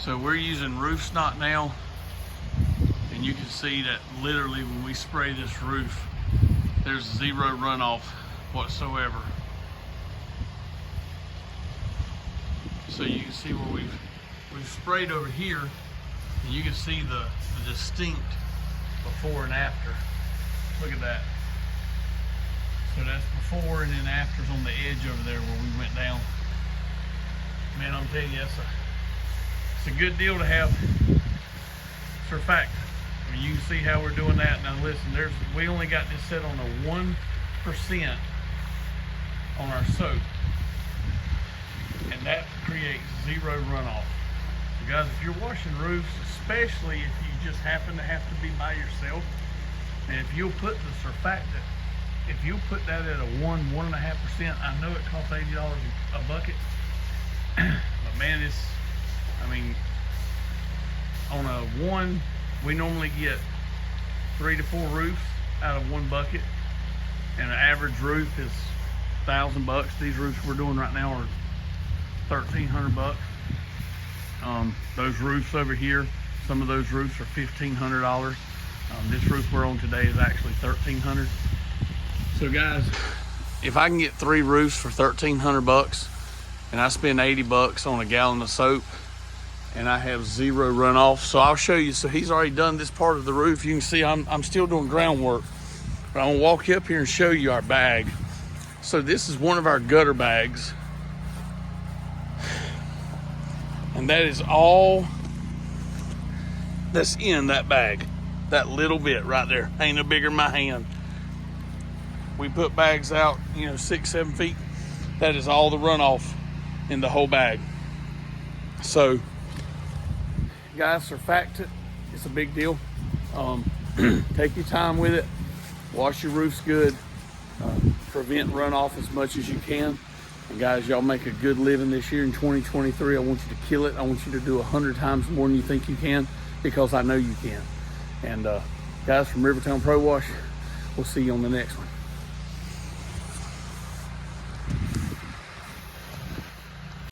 So we're using roof snot now, and you can see that literally when we spray this roof, there's zero runoff whatsoever. So you can see where we've sprayed over here, and you can see the distinct before and after. Look at that. So that's before, and then after's on the edge over there where we went down. Man, I'm telling you, it's a good deal to have surfactant. I mean, you can see how we're doing that. Now listen, we only got this set on a 1% on our soap, and that creates zero runoff. So guys, if you're washing roofs, especially if you just happen to have to be by yourself, and if you'll put the surfactant, if you'll put that at a 1.5%, I know it costs $80 a bucket, but man, I mean, on a 1, we normally get 3 to 4 roofs out of 1 bucket, and an average roof is $1,000. These roofs we're doing right now are $1,300. Those roofs over here, some of those roofs are $1,500. This roof we're on today is actually $1,300. So guys, if I can get 3 roofs for $1,300 and I spend $80 on a gallon of soap and I have zero runoff, so I'll show you. So he's already done this part of the roof. You can see I'm still doing groundwork, but I'm gonna walk you up here and show you our bag. So this is one of our gutter bags, and that is all that's in that bag. That little bit right there, ain't no bigger than my hand. We put bags out, 6-7 feet. That is all the runoff in the whole bag. So guys, surfactant, it's a big deal. Take your time with it. Wash your roofs good. Prevent runoff as much as you can. And guys, y'all make a good living this year in 2023. I want you to kill it. I want you to do 100 times more than you think you can, because I know you can. And guys, from Rivertown Pro Wash, we'll see you on the next one.